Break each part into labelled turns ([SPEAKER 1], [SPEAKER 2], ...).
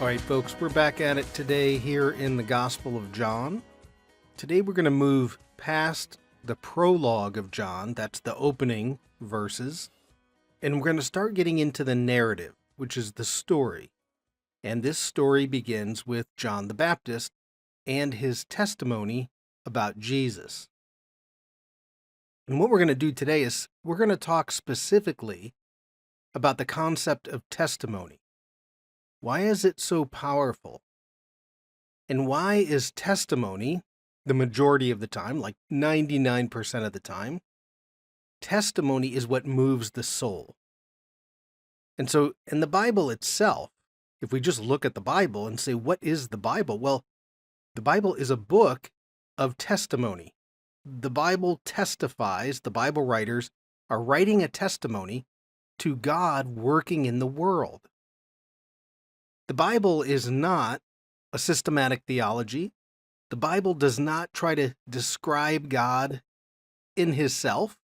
[SPEAKER 1] All right, folks, we're back at it today here in the Gospel of John. Today we're going to move past the prologue of John, that's the opening verses, and we're going to start getting into the narrative, which is the story. And this story begins with John the Baptist and his testimony about Jesus. And what we're going to do today is we're going to talk specifically about the concept of testimony. Why is it so powerful? And why is testimony, the majority of the time, like 99% of the time, testimony is what moves the soul? And so in the Bible itself, if we just look at the Bible and say, what is the Bible? Well, the Bible is a book of testimony. The Bible testifies, the Bible writers are writing a testimony to God working in the world. The Bible is not a systematic theology. The Bible does not try to describe God in himself,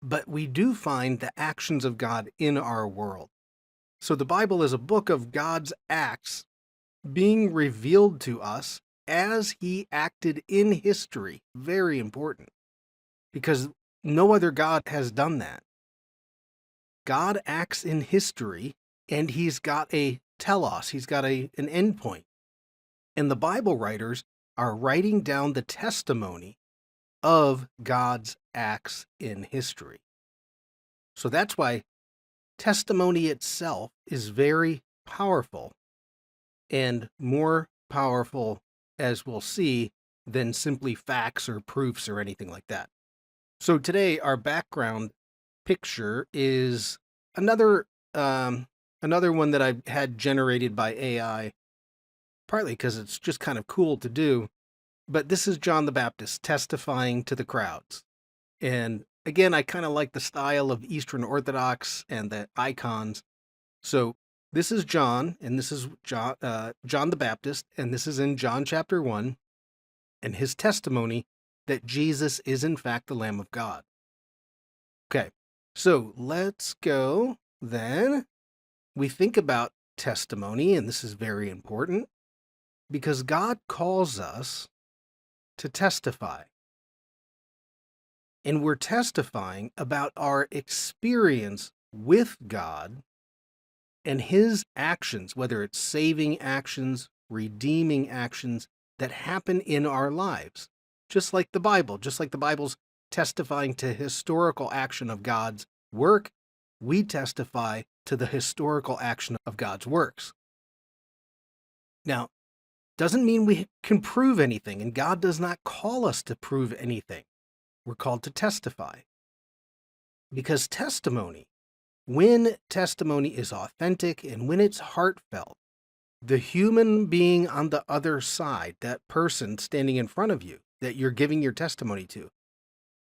[SPEAKER 1] but we do find the actions of God in our world. So the Bible is a book of God's acts being revealed to us as he acted in history. Very important, because no other God has done that. God acts in history, and he's got a telos, he's got an endpoint. And the Bible writers are writing down the testimony of God's acts in history. So that's why testimony itself is very powerful, and more powerful, as we'll see, than simply facts or proofs or anything like that. So today our background picture is another one that I've had generated by AI, partly because it's just kind of cool to do. But this is John the Baptist testifying to the crowds. And again, I kind of like the style of Eastern Orthodox and the icons. So this is John, and this is John the Baptist, and this is in John chapter 1, and his testimony that Jesus is in fact the Lamb of God. Okay, so let's go then. We think about testimony, and this is very important, because God calls us to testify. And we're testifying about our experience with God and his actions, whether it's saving actions, redeeming actions that happen in our lives. Just like the Bible, just like the Bible's testifying to historical action of God's work, we testify to the historical action of God's works. Now, doesn't mean we can prove anything, and God does not call us to prove anything. We're called to testify. Because testimony, when testimony is authentic and when it's heartfelt, the human being on the other side, that person standing in front of you that you're giving your testimony to,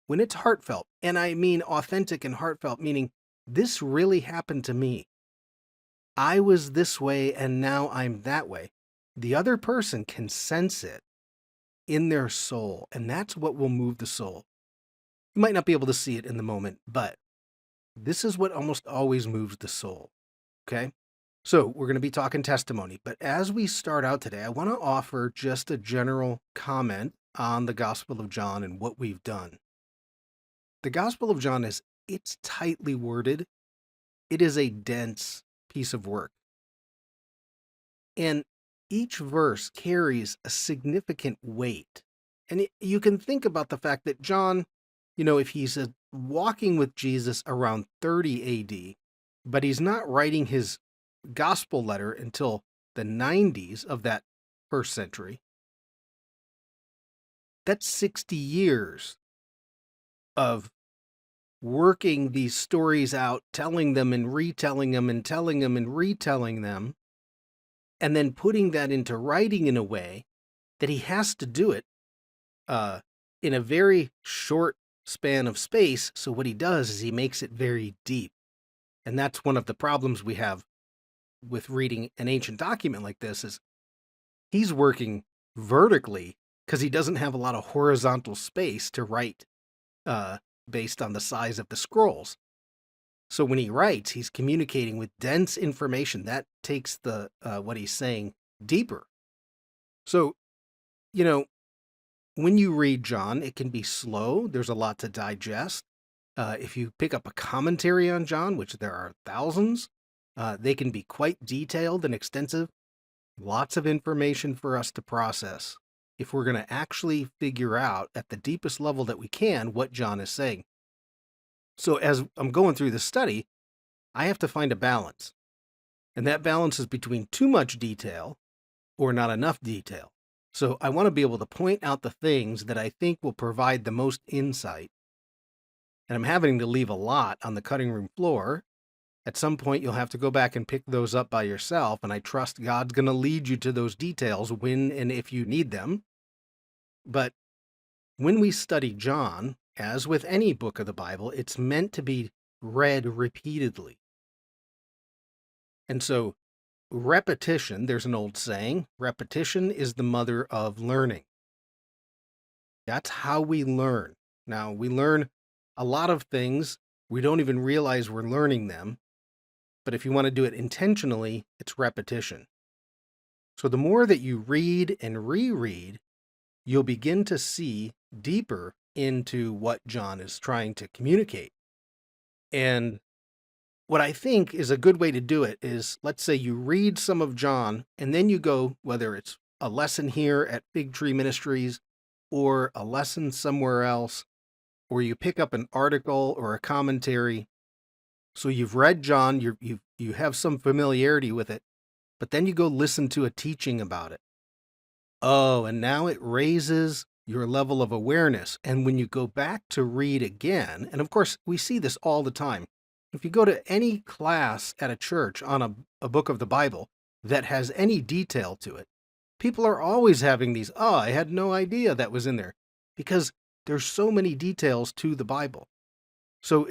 [SPEAKER 1] when it's heartfelt, and I mean authentic and heartfelt, meaning this really happened to me. I was this way and now I'm that way. The other person can sense it in their soul, and that's what will move the soul. You might not be able to see it in the moment, but this is what almost always moves the soul. Okay? So we're going to be talking testimony, but as we start out today, I want to offer just a general comment on the Gospel of John and what we've done. The Gospel of John it's tightly worded. It is a dense piece of work. And each verse carries a significant weight. And you can think about the fact that John, if he's walking with Jesus around 30 AD, but he's not writing his gospel letter until the 90s of that first century. That's 60 years of working these stories out, telling them and retelling them and telling them and retelling them, and then putting that into writing in a way that he has to do it in a very short span of space. So what he does is he makes it very deep. And that's one of the problems we have with reading an ancient document like this, is he's working vertically because he doesn't have a lot of horizontal space to write based on the size of the scrolls. So when he writes, he's communicating with dense information that takes the what he's saying deeper. So, you know, when you read John, it can be slow. There's a lot to digest. If you pick up a commentary on John, which there are thousands, they can be quite detailed and extensive. Lots of information for us to process if we're going to actually figure out at the deepest level that we can what John is saying. So as I'm going through the study, I have to find a balance. And that balance is between too much detail or not enough detail. So I want to be able to point out the things that I think will provide the most insight. And I'm having to leave a lot on the cutting room floor. At some point, you'll have to go back and pick those up by yourself, and I trust God's going to lead you to those details when and if you need them. But when we study John, as with any book of the Bible, it's meant to be read repeatedly. And so repetition, there's an old saying, repetition is the mother of learning. That's how we learn. Now, we learn a lot of things. We don't even realize we're learning them. But if you want to do it intentionally, it's repetition. So the more that you read and reread, you'll begin to see deeper into what John is trying to communicate. And what I think is a good way to do it is, let's say you read some of John, and then you go, whether it's a lesson here at Fig Tree Ministries or a lesson somewhere else, or you pick up an article or a commentary. So you've read John, you have some familiarity with it, but then you go listen to a teaching about it. Oh, and now it raises your level of awareness. And when you go back to read again, and of course, we see this all the time. If you go to any class at a church on a book of the Bible that has any detail to it, people are always having these, oh, I had no idea that was in there, because there's so many details to the Bible. So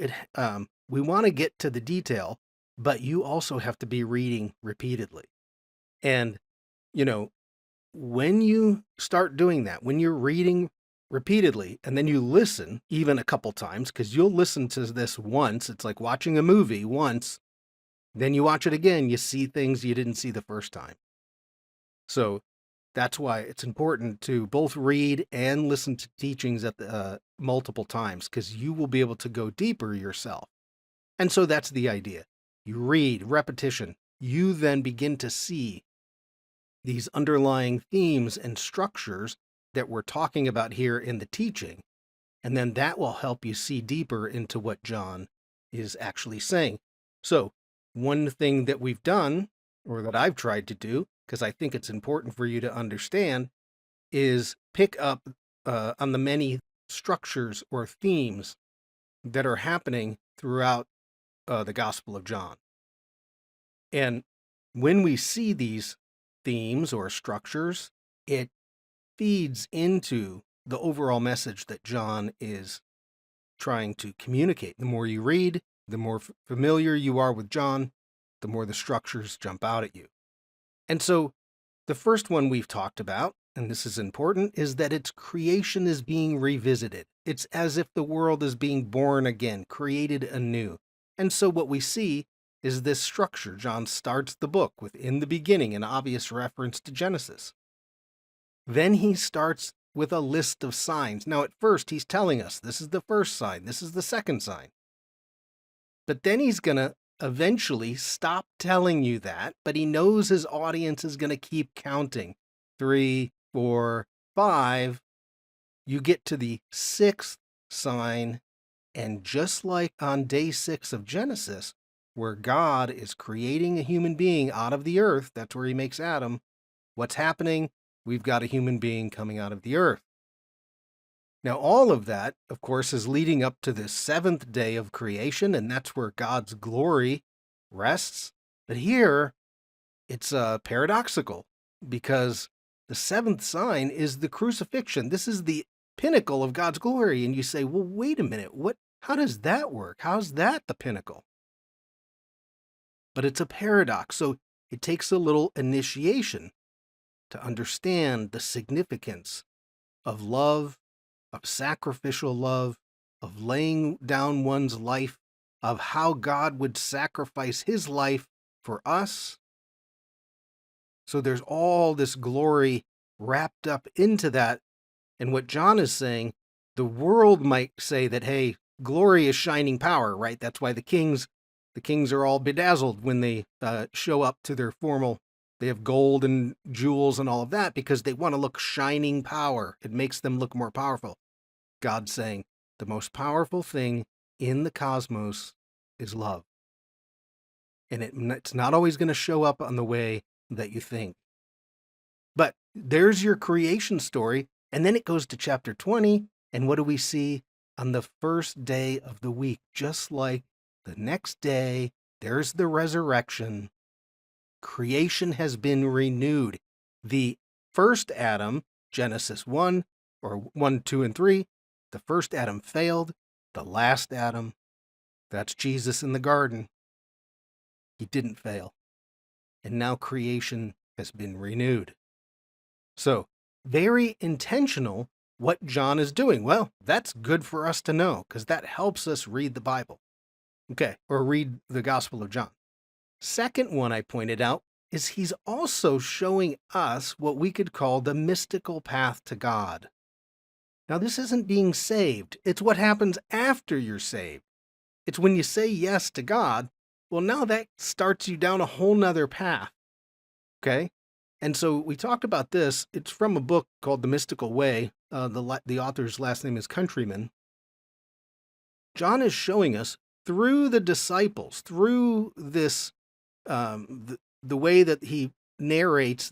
[SPEAKER 1] we want to get to the detail, but you also have to be reading repeatedly. And, when you start doing that, when you're reading repeatedly, and then you listen even a couple times, because you'll listen to this once, it's like watching a movie once, then you watch it again, you see things you didn't see the first time. So that's why it's important to both read and listen to teachings at the multiple times, because you will be able to go deeper yourself. And so that's the idea. You read, repetition, you then begin to see these underlying themes and structures that we're talking about here in the teaching, and then that will help you see deeper into what John is actually saying. So one thing that we've done, or that I've tried to do, because I think it's important for you to understand, is pick up on the many structures or themes that are happening throughout the Gospel of John. And when we see these themes or structures, it feeds into the overall message that John is trying to communicate. The more you read, the more familiar you are with John, the more the structures jump out at you. And so the first one we've talked about, and this is important, is that its creation is being revisited. It's as if the world is being born again, created anew. And so what we see is this structure. John starts the book with, in the beginning, an obvious reference to Genesis. Then he starts with a list of signs. Now, at first, he's telling us this is the first sign, this is the second sign. But then he's going to eventually stop telling you that, but he knows his audience is going to keep counting. 3, 4, 5. You get to the sixth sign, and just like on day 6 of Genesis, where God is creating a human being out of the earth, that's where he makes Adam, what's happening? We've got a human being coming out of the earth. Now, all of that, of course, is leading up to the 7th day of creation, and that's where God's glory rests. But here, it's paradoxical, because the 7th sign is the crucifixion. This is the pinnacle of God's glory. And you say, well, wait a minute, how does that work? How's that the pinnacle? But it's a paradox, so it takes a little initiation to understand the significance of love, of sacrificial love, of laying down one's life of how God would sacrifice his life for us. So there's all this glory wrapped up into that. And what John is saying, the world might say that, hey, glory is shining power, right? That's why the kings are all bedazzled when they show up to their formal. They have gold and jewels and all of that because they want to look shining power. It makes them look more powerful. God's saying the most powerful thing in the cosmos is love. And it's not always going to show up on the way that you think. But there's your creation story. And then it goes to chapter 20. And what do we see? On the first day of the week, just like the next day, there's the resurrection. Creation has been renewed. The first Adam, Genesis 1, or 1, 2, and 3, the first Adam failed. The last Adam, that's Jesus in the garden, he didn't fail. And now creation has been renewed. So, very intentional what John is doing. Well, that's good for us to know because that helps us read the Bible. Okay, or read the Gospel of John. Second one I pointed out is he's also showing us what we could call the mystical path to God. Now, this isn't being saved. It's what happens after you're saved. It's when you say yes to God, well, now that starts you down a whole nother path. Okay? And so we talked about this. It's from a book called The Mystical Way. The author's last name is Countryman. John is showing us through the disciples, through this, the way that he narrates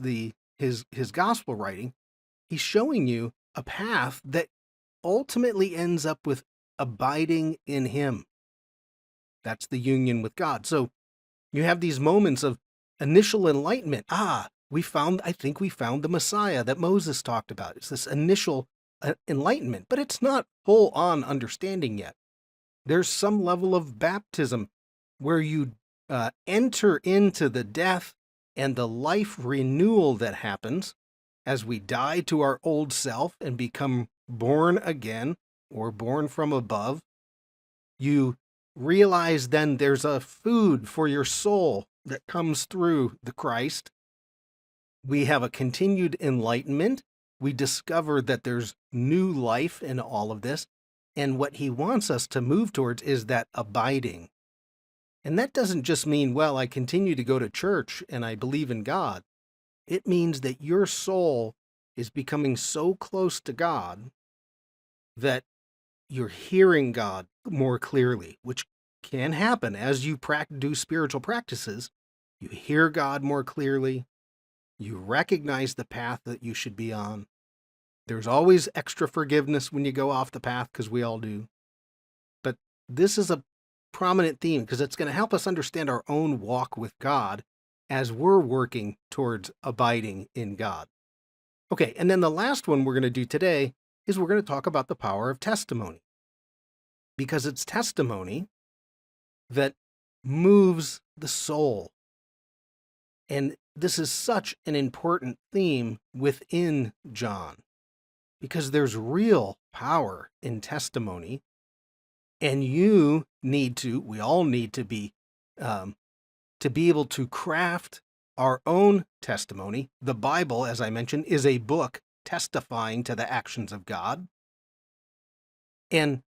[SPEAKER 1] his gospel writing, he's showing you a path that ultimately ends up with abiding in him. That's the union with God. So you have these moments of initial enlightenment. I think we found the Messiah that Moses talked about. It's this initial enlightenment, but it's not full on understanding yet. There's some level of baptism where you enter into the death and the life renewal that happens as we die to our old self and become born again or born from above. You realize then there's a food for your soul that comes through the Christ. We have a continued enlightenment. We discover that there's new life in all of this. And what he wants us to move towards is that abiding. And that doesn't just mean, well, I continue to go to church and I believe in God. It means that your soul is becoming so close to God that you're hearing God more clearly, which can happen as you do spiritual practices. You hear God more clearly. You recognize the path that you should be on. There's always extra forgiveness when you go off the path, because we all do. But this is a prominent theme because it's going to help us understand our own walk with God as we're working towards abiding in God. Okay, and then the last one we're going to do today is we're going to talk about the power of testimony. Because it's testimony that moves the soul. And this is such an important theme within John, because there's real power in testimony, and we all need to be able to craft our own testimony. The Bible, as I mentioned, is a book testifying to the actions of God. And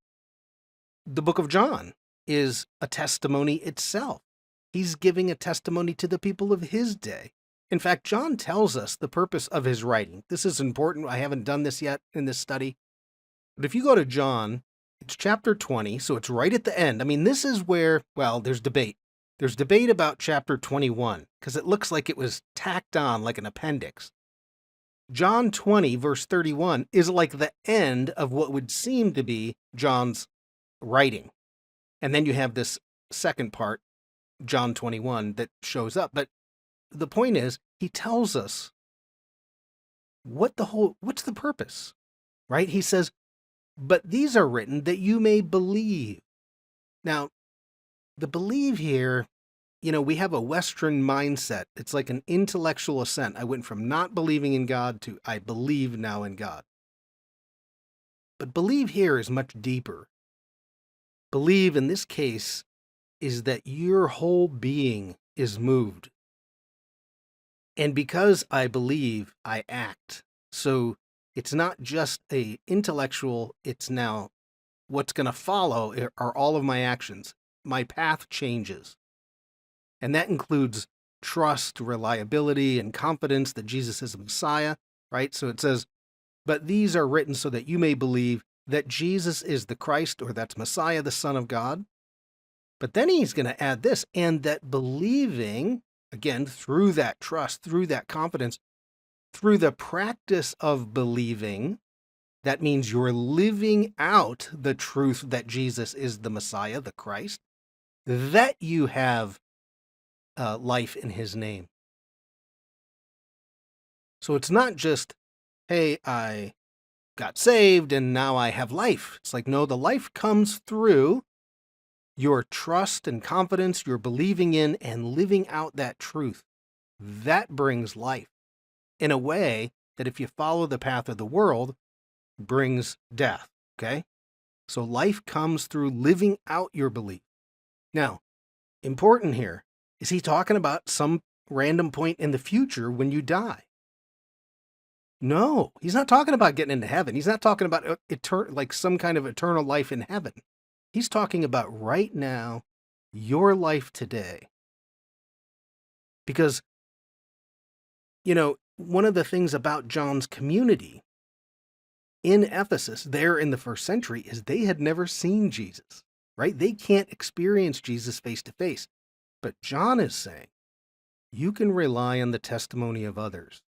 [SPEAKER 1] the book of John is a testimony itself. He's giving a testimony to the people of his day. In fact, John tells us the purpose of his writing. This is important. I haven't done this yet in this study. But if you go to John, it's chapter 20, so it's right at the end. I mean, this is where, well, there's debate. There's debate about chapter 21, because it looks like it was tacked on like an appendix. John 20, verse 31, is like the end of what would seem to be John's writing. And then you have this second part, John 21, that shows up. But the point is, he tells us what's the purpose, right? He says, but these are written that you may believe. Now, the believe here, we have a Western mindset. It's like an intellectual assent. I went from not believing in God to I believe now in God. But believe here is much deeper. Believe in this case is that your whole being is moved. And because I believe, I act. So it's not just a intellectual, it's now what's going to follow are all of my actions. My path changes. And that includes trust, reliability, and confidence that Jesus is the Messiah, right? So it says, but these are written so that you may believe that Jesus is the Christ, or that's Messiah, the Son of God. But then he's going to add this, and that believing, again, through that trust, through that confidence, through the practice of believing, that means you're living out the truth that Jesus is the Messiah, the Christ, that you have life in his name. So it's not just, hey, I got saved and now I have life. It's like, no, the life comes through your trust and confidence, you're believing in and living out that truth. That brings life in a way that if you follow the path of the world, brings death, okay? So life comes through living out your belief. Now, important here, is he talking about some random point in the future when you die? No, he's not talking about getting into heaven. He's not talking about like some kind of eternal life in heaven. He's talking about right now, your life today. Because, one of the things about John's community in Ephesus, there in the first century, is they had never seen Jesus, right? They can't experience Jesus face to face. But John is saying, you can rely on the testimony of others,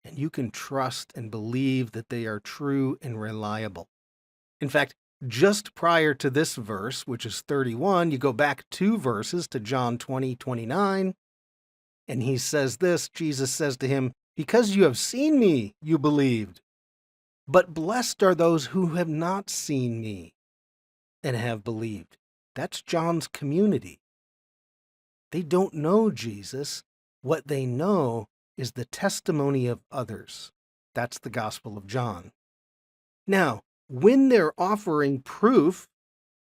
[SPEAKER 1] and you can trust and believe that they are true and reliable. In fact, just prior to this verse, which is 31, you go back 2 verses to John 20:29, and he says this, Jesus says to him, because you have seen me, you believed. But blessed are those who have not seen me and have believed. That's John's community. They don't know Jesus. What they know is the testimony of others. That's the Gospel of John. Now, when they're offering proof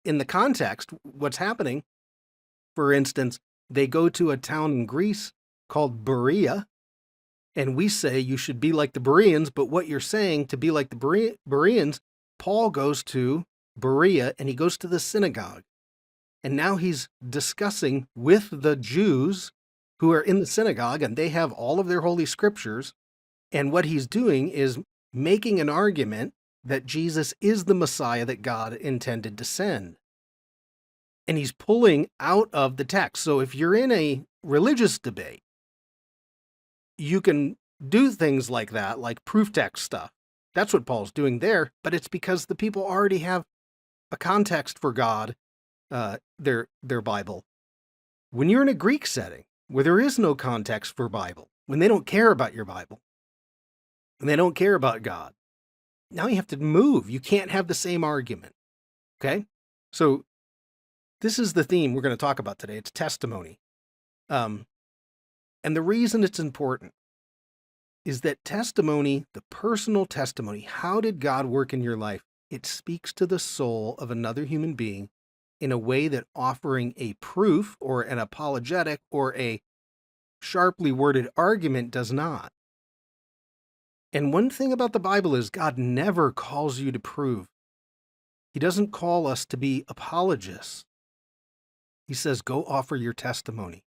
[SPEAKER 1] in the context, what's happening, for instance, they go to a town in Greece called Berea, and we say you should be like the Bereans, but what you're saying to be like the Bereans, Paul goes to Berea and he goes to the synagogue. And now he's discussing with the Jews who are in the synagogue, and they have all of their holy scriptures. And what he's doing is making an argument that Jesus is the Messiah that God intended to send. And he's pulling out of the text. So if you're in a religious debate, you can do things like that, like proof text stuff. That's what Paul's doing there, but it's because the people already have a context for God, their Bible. When you're in a Greek setting where there is no context for Bible, when they don't care about your Bible, and they don't care about God, now you have to move. You can't have the same argument, okay? So this is the theme we're going to talk about today. It's testimony. And the reason it's important is that testimony, the personal testimony, how did God work in your life? It speaks to the soul of another human being in a way that offering a proof or an apologetic or a sharply worded argument does not. And one thing about the Bible is God never calls you to prove. He doesn't call us to be apologists. He says, go offer your testimony.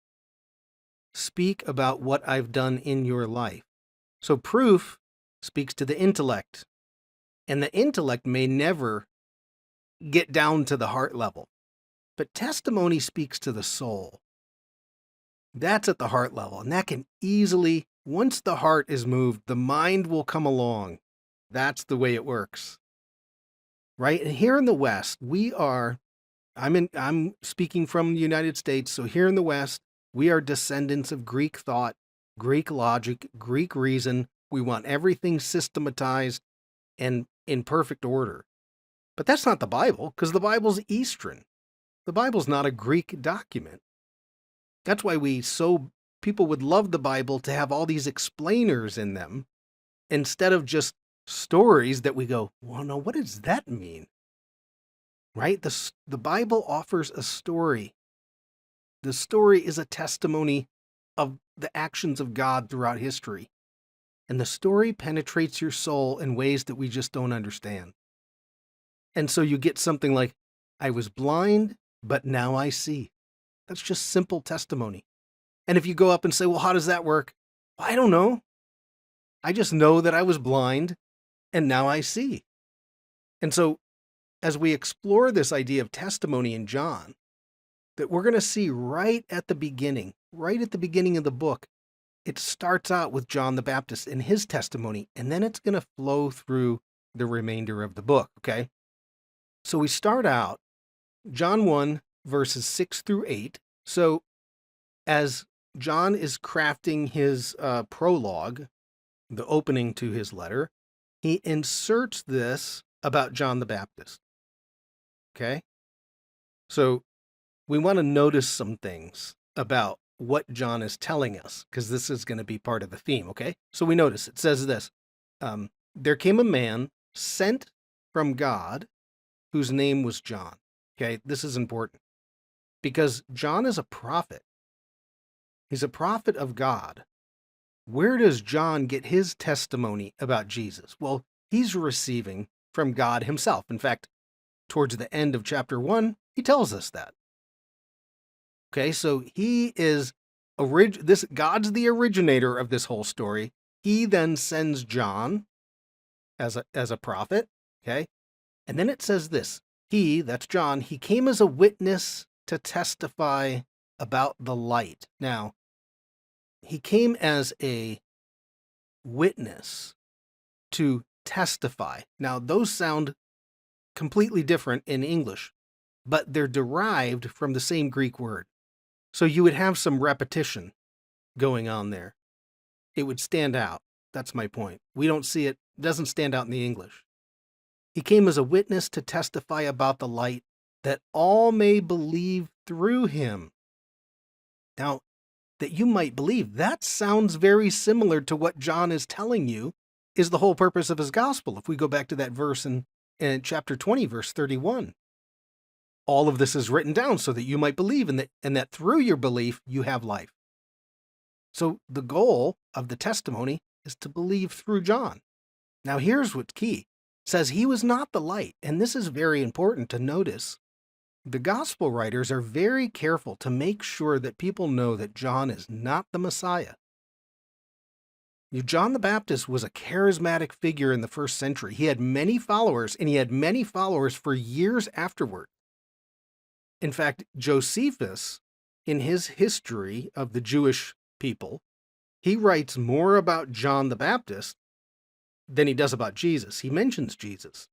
[SPEAKER 1] Speak about what I've done in your life. So proof speaks to the intellect, and the intellect may never get down to the heart level. But testimony speaks to the soul. That's at the heart level, and that can easily, once the heart is moved, the mind will come along. That's the way it works. Right? And here in the West, I'm speaking from the United States, so here in the West, we are descendants of Greek thought, Greek logic, Greek reason. We want everything systematized and in perfect order. But that's not the Bible, because the Bible's Eastern. The Bible's not a Greek document. That's why people would love the Bible to have all these explainers in them instead of just stories that we go, well, no, what does that mean? Right? The Bible offers a story. The story is a testimony of the actions of God throughout history. And the story penetrates your soul in ways that we just don't understand. And so you get something like, I was blind, but now I see. That's just simple testimony. And if you go up and say, well, how does that work? Well, I don't know. I just know that I was blind and now I see. And so as we explore this idea of testimony in John, that we're going to see right at the beginning of the book, it starts out with John the Baptist and his testimony, and then it's going to flow through the remainder of the book, okay? So we start out John 1, verses 6 through 8. So as John is crafting his prologue, the opening to his letter, he inserts this about John the Baptist, okay? So we want to notice some things about what John is telling us, because this is going to be part of the theme, okay? So we notice it says this, there came a man sent from God whose name was John, okay? This is important because John is a prophet. He's a prophet of God. Where does John get his testimony about Jesus? Well, he's receiving from God himself. In fact, towards the end of chapter 1, he tells us that. Okay, so he is God's the originator of this whole story. He then sends John as a prophet, okay? And then it says this, that's John, he came as a witness to testify about the light. Now, he came as a witness to testify. Now, those sound completely different in English, but they're derived from the same Greek word. So you would have some repetition going on there. It would stand out. That's my point. We don't see it. It doesn't stand out in the English. He came as a witness to testify about the light, that all may believe through him. Now, that you might believe, that sounds very similar to what John is telling you is the whole purpose of his gospel. If we go back to that verse in chapter 20, verse 31. All of this is written down so that you might believe, and that through your belief you have life. So the goal of the testimony is to believe through John. Now here's what's key. It says he was not the light, and this is very important to notice. The gospel writers are very careful to make sure that people know that John is not the Messiah. John the Baptist was a charismatic figure in the first century. He had many followers, and he had many followers for years afterward. In fact, Josephus, in his history of the Jewish people, he writes more about John the Baptist than he does about Jesus. He mentions Jesus,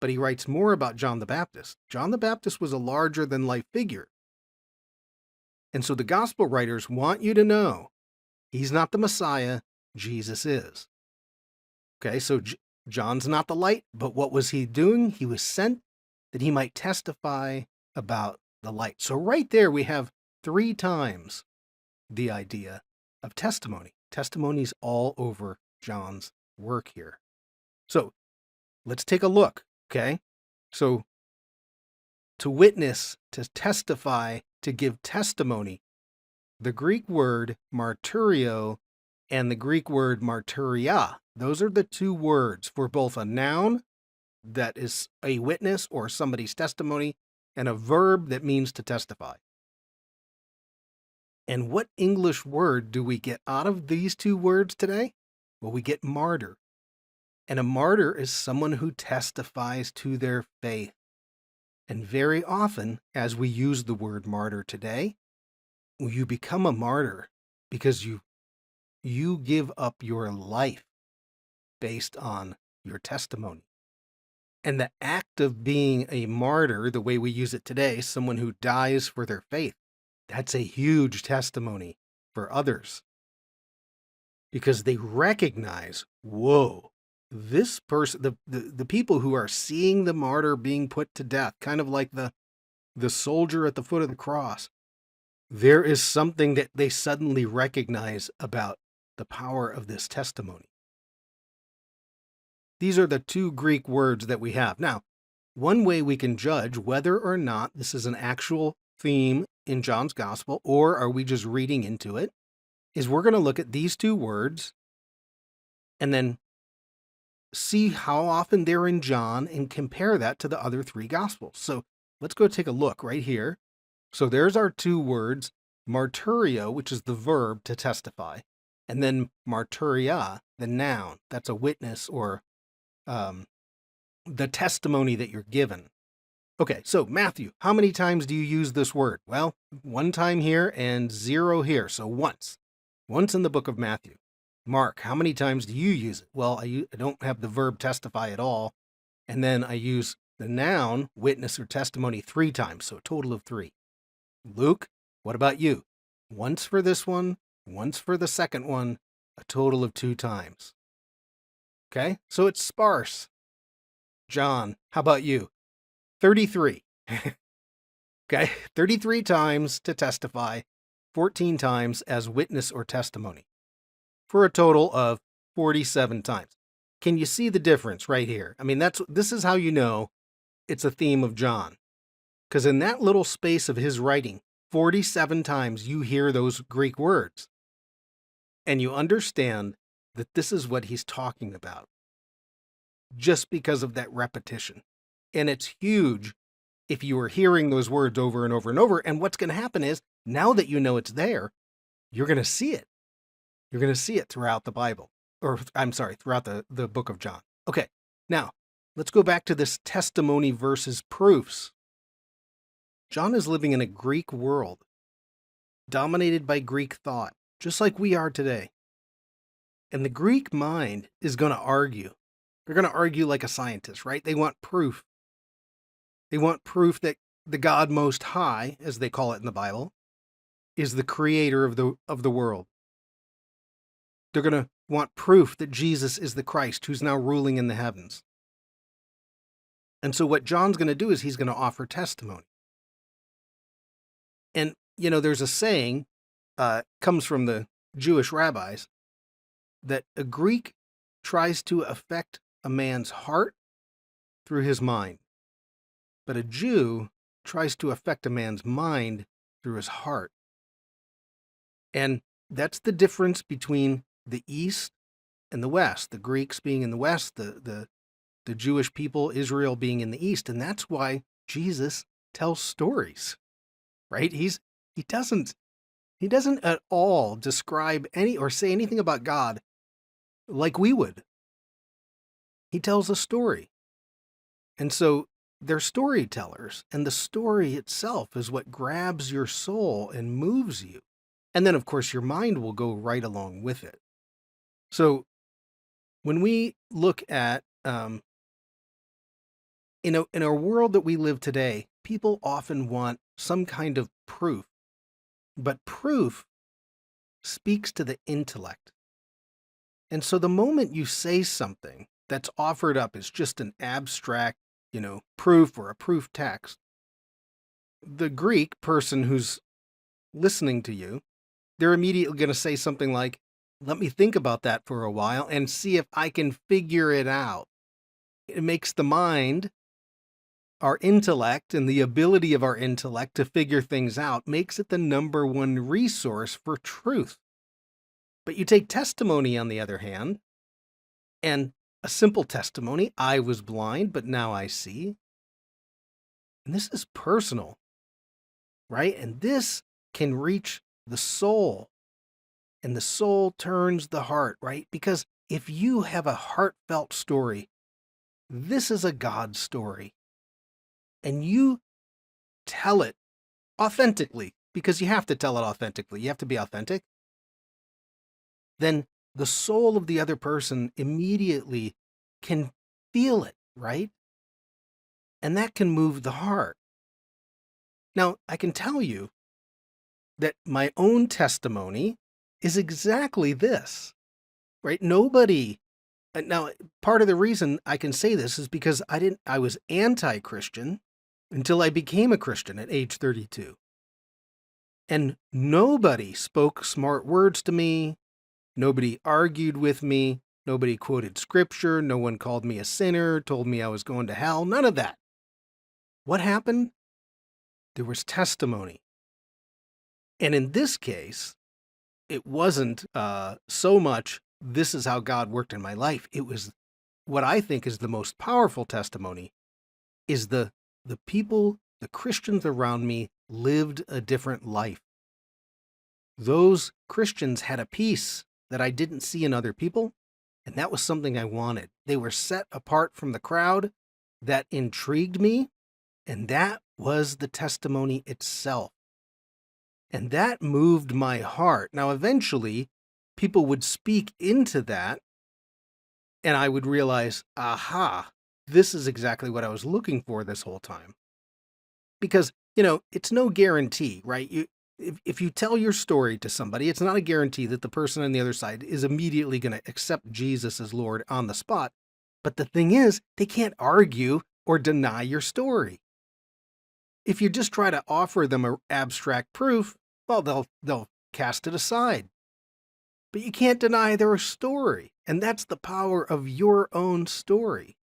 [SPEAKER 1] but he writes more about John the Baptist. John the Baptist was a larger-than-life figure. And so the gospel writers want you to know he's not the Messiah, Jesus is. Okay, so John's not the light, but what was he doing? He was sent that he might testify about the light. So right there we have 3 times the idea of testimony. Testimonies all over John's work here. So let's take a look, okay? So to witness, to testify, to give testimony, the Greek word martyrio and the Greek word martyria, those are the 2 words for both a noun that is a witness or somebody's testimony, and a verb that means to testify. And what English word do we get out of these 2 words today? Well, we get martyr. And a martyr is someone who testifies to their faith. And very often, as we use the word martyr today, you become a martyr because you give up your life based on your testimony. And the act of being a martyr, the way we use it today, someone who dies for their faith, that's a huge testimony for others. Because they recognize, whoa, this person, the people who are seeing the martyr being put to death, kind of like the soldier at the foot of the cross, there is something that they suddenly recognize about the power of this testimony. These are the 2 Greek words that we have. Now, one way we can judge whether or not this is an actual theme in John's gospel, or are we just reading into it, is we're going to look at these two words and then see how often they're in John and compare that to the other three gospels. So let's go take a look right here. So there's our two words, martyrio, which is the verb to testify, and then martyria, the noun. That's a witness or the testimony that you're given. Okay, so Matthew, how many times do you use this word? Well, one time here and 0 here, so once. Once in the book of Matthew. Mark, how many times do you use it? Well, I don't have the verb testify at all, and then I use the noun, witness or testimony, 3 times, so a total of 3. Luke, what about you? Once for this one, once for the second one, a total of 2 times. Okay, so it's sparse. John, how about you? 33. Okay, 33 times to testify, 14 times as witness or testimony, for a total of 47 times. Can you see the difference right here? I mean, this is how you know it's a theme of John. Because in that little space of his writing, 47 times you hear those Greek words. And you understand that this is what he's talking about. Just because of that repetition. And it's huge if you are hearing those words over and over and over. And what's going to happen is, now that you know it's there, you're going to see it. You're going to see it throughout the Bible. Or, I'm sorry, throughout the book of John. Okay, now, let's go back to this testimony versus proofs. John is living in a Greek world, dominated by Greek thought, just like we are today. And the Greek mind is going to argue. They're going to argue like a scientist, right? They want proof. They want proof that the God Most High, as they call it in the Bible, is the creator of the world. They're going to want proof that Jesus is the Christ who's now ruling in the heavens. And so what John's going to do is he's going to offer testimony. And, you know, there's a saying, comes from the Jewish rabbis, that a Greek tries to affect a man's heart through his mind, but a Jew tries to affect a man's mind through his heart. And that's the difference between the East and the West, the Greeks being in the West, the Jewish people, Israel, being in the East. And that's why Jesus tells stories, right? He doesn't at all describe any or say anything about God like we would. He tells a story. And so they're storytellers, and the story itself is what grabs your soul and moves you. And then, of course, your mind will go right along with it. So when we look at, in our world that we live today, people often want some kind of proof. But proof speaks to the intellect. And so the moment you say something that's offered up as just an abstract, proof or a proof text, the Greek person who's listening to you, they're immediately going to say something like, let me think about that for a while and see if I can figure it out. It makes the mind, our intellect, and the ability of our intellect to figure things out, makes it the number one resource for truth. But you take testimony, on the other hand, and a simple testimony, I was blind, but now I see. And this is personal, right? And this can reach the soul, and the soul turns the heart, right? Because if you have a heartfelt story, this is a God story, and you tell it authentically, because you have to tell it authentically. You have to be authentic. Then the soul of the other person immediately can feel it, right? And that can move the heart. Now, I can tell you that my own testimony is exactly this, right? Nobody. Now, part of the reason I can say this is because I was anti-Christian until I became a Christian at age 32. And nobody spoke smart words to me. Nobody argued with me. Nobody quoted scripture. No one called me a sinner, told me I was going to hell. None of that. What happened? There was testimony. And in this case, it wasn't so much, this is how God worked in my life. It was what I think is the most powerful testimony is the people, the Christians around me lived a different life. Those Christians had a peace that I didn't see in other people, and that was something I wanted. They were set apart from the crowd. That intrigued me, and that was the testimony itself. And that moved my heart. Now, eventually, people would speak into that, and I would realize, aha, this is exactly what I was looking for this whole time. Because, it's no guarantee, right? If you tell your story to somebody, it's not a guarantee that the person on the other side is immediately going to accept Jesus as Lord on the spot. But the thing is, they can't argue or deny your story. If you just try to offer them an abstract proof, well, they'll cast it aside. But you can't deny their story, and that's the power of your own story.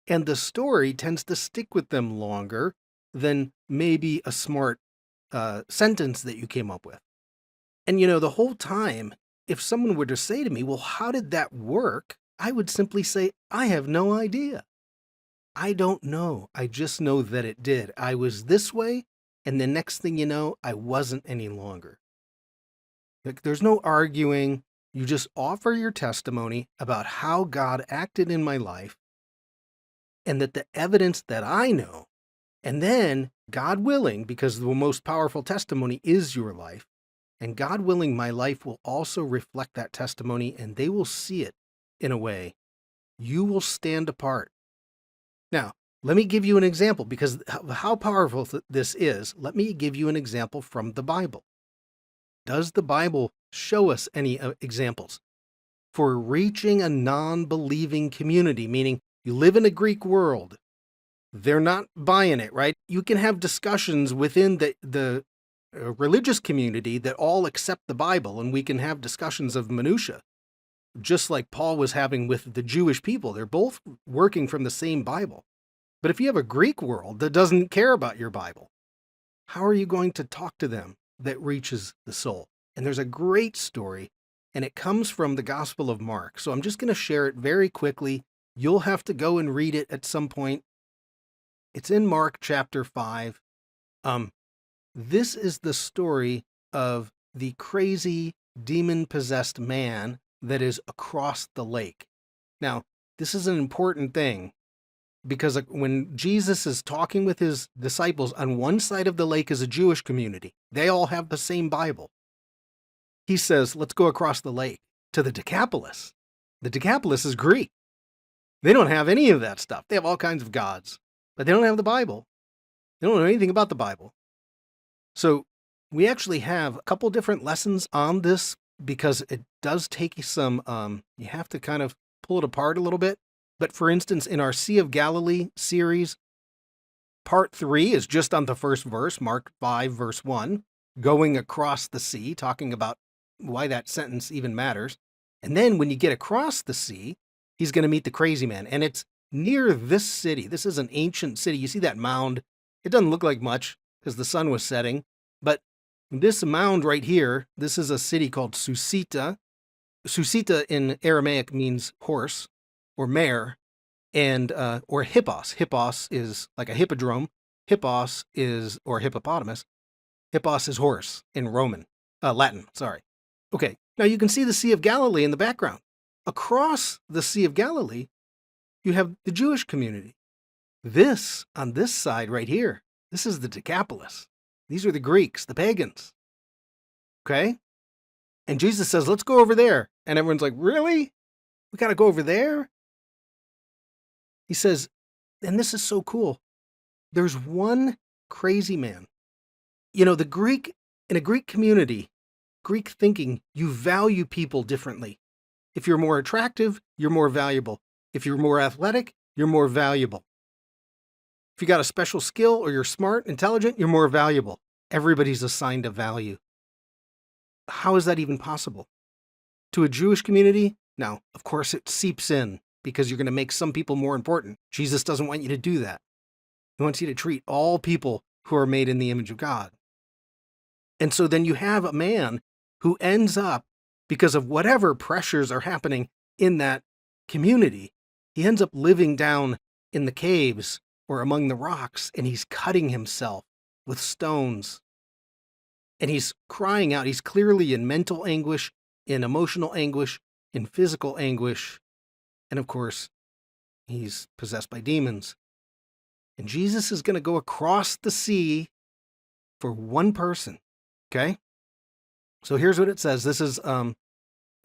[SPEAKER 1] And the story tends to stick with them longer than maybe a smart sentence that you came up with. And the whole time, if someone were to say to me, well, how did that work? I would simply say, I have no idea. I don't know. I just know that it did. I was this way, and the next thing you know, I wasn't any longer. Like, there's no arguing. You just offer your testimony about how God acted in my life, and that the evidence that I know, and then, God willing, because the most powerful testimony is your life, and God willing, my life will also reflect that testimony, and they will see it in a way. You will stand apart. Now, let me give you an example, because of how powerful this is. Let me give you an example from the Bible. Does the Bible show us any examples for reaching a non-believing community, meaning you live in a Greek world? They're not buying it, right? You can have discussions within the religious community that all accept the Bible, and we can have discussions of minutia, just like Paul was having with the Jewish people. They're both working from the same Bible. But if you have a Greek world that doesn't care about your Bible, how are you going to talk to them that reaches the soul? And there's a great story, and it comes from the Gospel of Mark. So I'm just going to share it very quickly. You'll have to go and read it at some point. It's in Mark chapter 5. This is the story of the crazy demon-possessed man that is across the lake. Now, this is an important thing, because when Jesus is talking with his disciples, on one side of the lake is a Jewish community. They all have the same Bible. He says, let's go across the lake to the Decapolis. The Decapolis is Greek. They don't have any of that stuff. They have all kinds of gods, but they don't have the Bible. They don't know anything about the Bible. So we actually have a couple different lessons on this, because it does take some, you have to kind of pull it apart a little bit. But for instance, in our Sea of Galilee series, part 3 is just on the first verse, Mark 5, verse 1, going across the sea, talking about why that sentence even matters. And then when you get across the sea, he's going to meet the crazy man. And it's near this city. This is an ancient city. You see that mound? It doesn't look like much because the sun was setting. But this mound right here, this is a city called Susita. Susita in Aramaic means horse or mare, and or hippos. Hippos is like a hippodrome. Hippos is, or hippopotamus. Hippos is horse in Latin, sorry. Okay, now you can see the Sea of Galilee in the background. Across the Sea of Galilee, you have the Jewish community. This, on this side right here, this is the Decapolis. These are the Greeks, the pagans. Okay? And Jesus says, let's go over there. And everyone's like, really? We got to go over there? He says, and this is so cool. There's one crazy man. In a Greek community, Greek thinking, you value people differently. If you're more attractive, you're more valuable. If you're more athletic, you're more valuable. If you got a special skill or you're smart, intelligent, you're more valuable. Everybody's assigned a value. How is that even possible? To a Jewish community? No, of course it seeps in, because you're going to make some people more important. Jesus doesn't want you to do that. He wants you to treat all people who are made in the image of God. And so then you have a man who ends up, because of whatever pressures are happening in that community, he ends up living down in the caves or among the rocks, and he's cutting himself with stones. And he's crying out. He's clearly in mental anguish, in emotional anguish, in physical anguish. And of course, he's possessed by demons. And Jesus is going to go across the sea for one person. Okay? So here's what it says. This is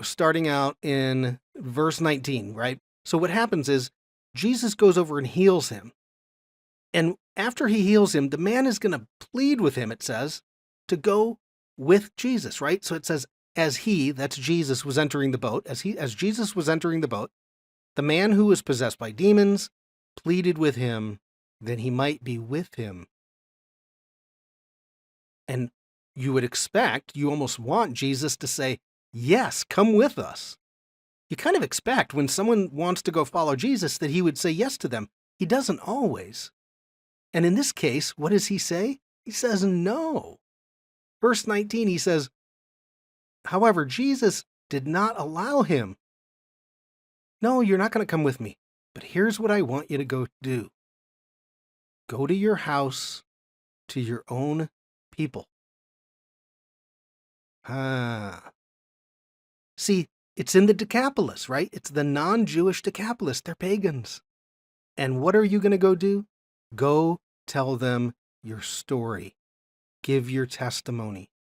[SPEAKER 1] starting out in verse 19, right? So what happens is Jesus goes over and heals him. And after he heals him, the man is going to plead with him, it says, to go with Jesus, right? So it says, that's Jesus, was entering the boat, as Jesus was entering the boat, the man who was possessed by demons pleaded with him that he might be with him. And you would expect, you almost want Jesus to say, yes, come with us. You kind of expect when someone wants to go follow Jesus that he would say yes to them. He doesn't always. And in this case, what does he say? He says no. Verse 19, he says, however, Jesus did not allow him. No, you're not going to come with me. But here's what I want you to go do. Go to your house, to your own people. See, it's in the Decapolis, right? It's the non-Jewish Decapolis. They're pagans. And what are you going to go do? Go tell them your story. Give your testimony.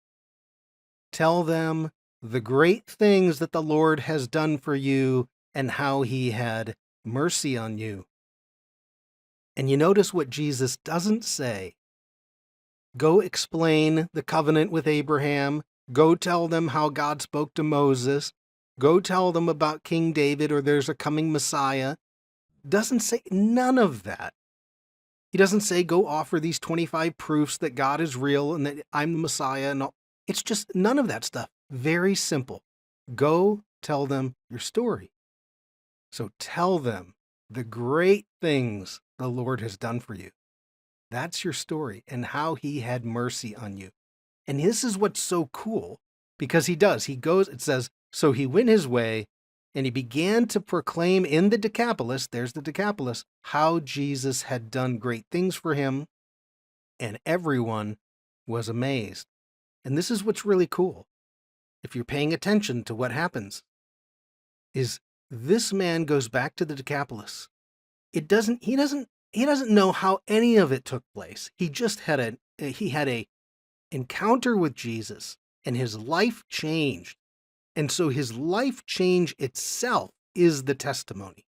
[SPEAKER 1] Tell them the great things that the Lord has done for you and how he had mercy on you. And you notice what Jesus doesn't say. Go explain the covenant with Abraham. Go tell them how God spoke to Moses. Go tell them about King David or there's a coming Messiah. Doesn't say none of that. He doesn't say go offer these 25 proofs that God is real and that I'm the Messiah and all. It's just none of that stuff. Very simple. Go tell them your story. So tell them the great things the Lord has done for you. That's your story and how he had mercy on you. And this is what's so cool because he does. He goes, it says, so he went his way and he began to proclaim in the Decapolis, there's the Decapolis, how Jesus had done great things for him. And everyone was amazed. And this is what's really cool. If you're paying attention to what happens, is this man goes back to the Decapolis. He doesn't know how any of it took place. He just had a encounter with Jesus and his life changed. And so his life change itself is the testimony.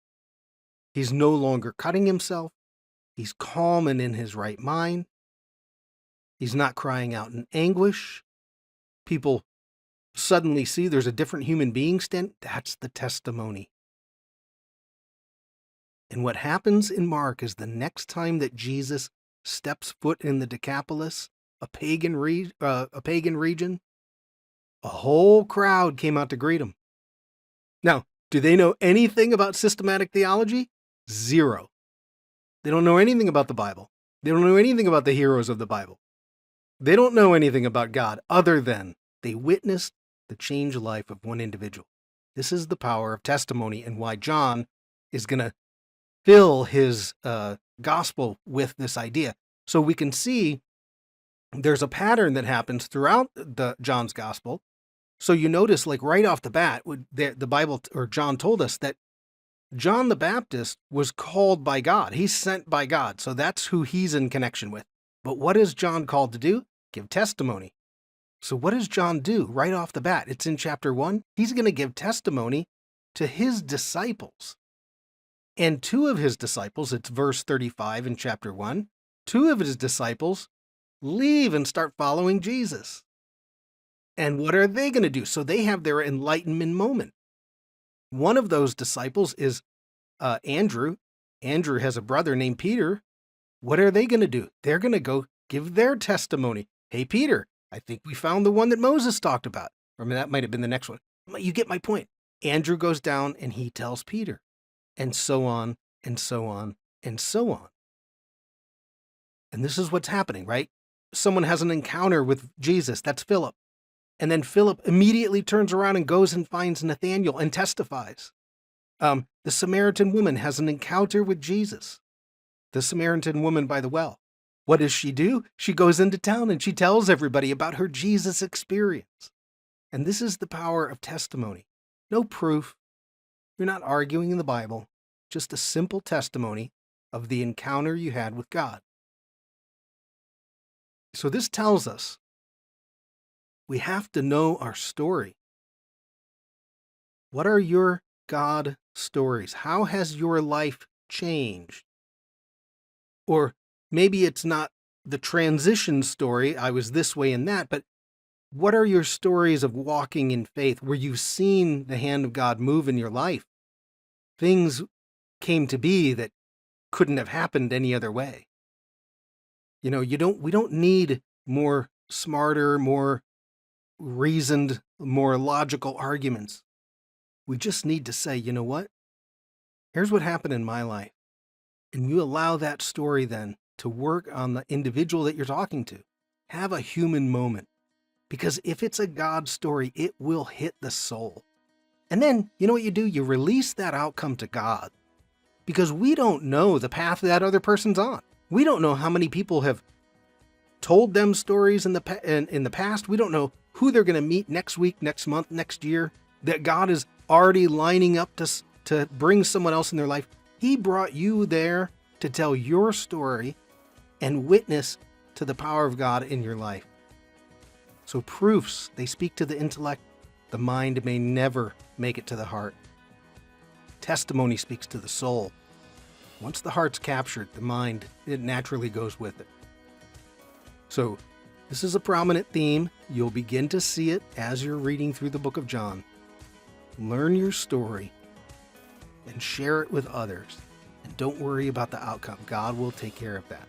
[SPEAKER 1] He's no longer cutting himself. He's calm and in his right mind. He's not crying out in anguish. People suddenly see there's a different human being standing. That's the testimony. And what happens in Mark is the next time that Jesus steps foot in the Decapolis, a pagan region, a whole crowd came out to greet him. Now, do they know anything about systematic theology? Zero. They don't know anything about the Bible. They don't know anything about the heroes of the Bible. They don't know anything about God other than they witnessed the changed life of one individual. This is the power of testimony and why John is going to fill his gospel with this idea. So we can see there's a pattern that happens throughout John's gospel. So you notice, like right off the bat, the Bible or John told us that John the Baptist was called by God. He's sent by God. So that's who he's in connection with. But what is John called to do? Give testimony. So what does John do right off the bat? It's in chapter 1. He's going to give testimony to his disciples. And two of his disciples, it's verse 35 in chapter 1, two of his disciples leave and start following Jesus. And what are they going to do? So they have their enlightenment moment. One of those disciples is Andrew. Andrew has a brother named Peter. What are they going to do? They're going to go give their testimony. Hey, Peter, I think we found the one that Moses talked about. Or that might have been the next one. You get my point. Andrew goes down and he tells Peter. And so on, and so on, and so on. And this is what's happening, right? someone has an encounter with Jesus. That's Philip. And then Philip immediately turns around and goes and finds Nathanael and testifies. The Samaritan woman has an encounter with Jesus. The Samaritan woman by the well. What does she do? She goes into town and she tells everybody about her Jesus experience. And this is the power of testimony. No proof. You're not arguing in the Bible. Just a simple testimony of the encounter you had with God. So this tells us we have to know our story. What are your God stories? How has your life changed? Or maybe it's not the transition story, I was this way and that, but what are your stories of walking in faith where you've seen the hand of God move in your life? Things came to be that couldn't have happened any other way. We don't need more smarter, more reasoned, more logical arguments. We just need to say, you know what? Here's what happened in my life. And you allow that story then to work on the individual that you're talking to. Have a human moment. Because if it's a God story, it will hit the soul. And then, you know what you do? You release that outcome to God. Because we don't know the path that other person's on. We don't know how many people have told them stories in the past. We don't know who they're going to meet next week, next month, next year. That God is already lining up to bring someone else in their life. He brought you there to tell your story and witness to the power of God in your life. So proofs, they speak to the intellect. The mind may never make it to the heart. Testimony speaks to the soul. Once the heart's captured, the mind, it naturally goes with it. So this is a prominent theme. You'll begin to see it as you're reading through the book of John. Learn your story and share it with others. And don't worry about the outcome. God will take care of that.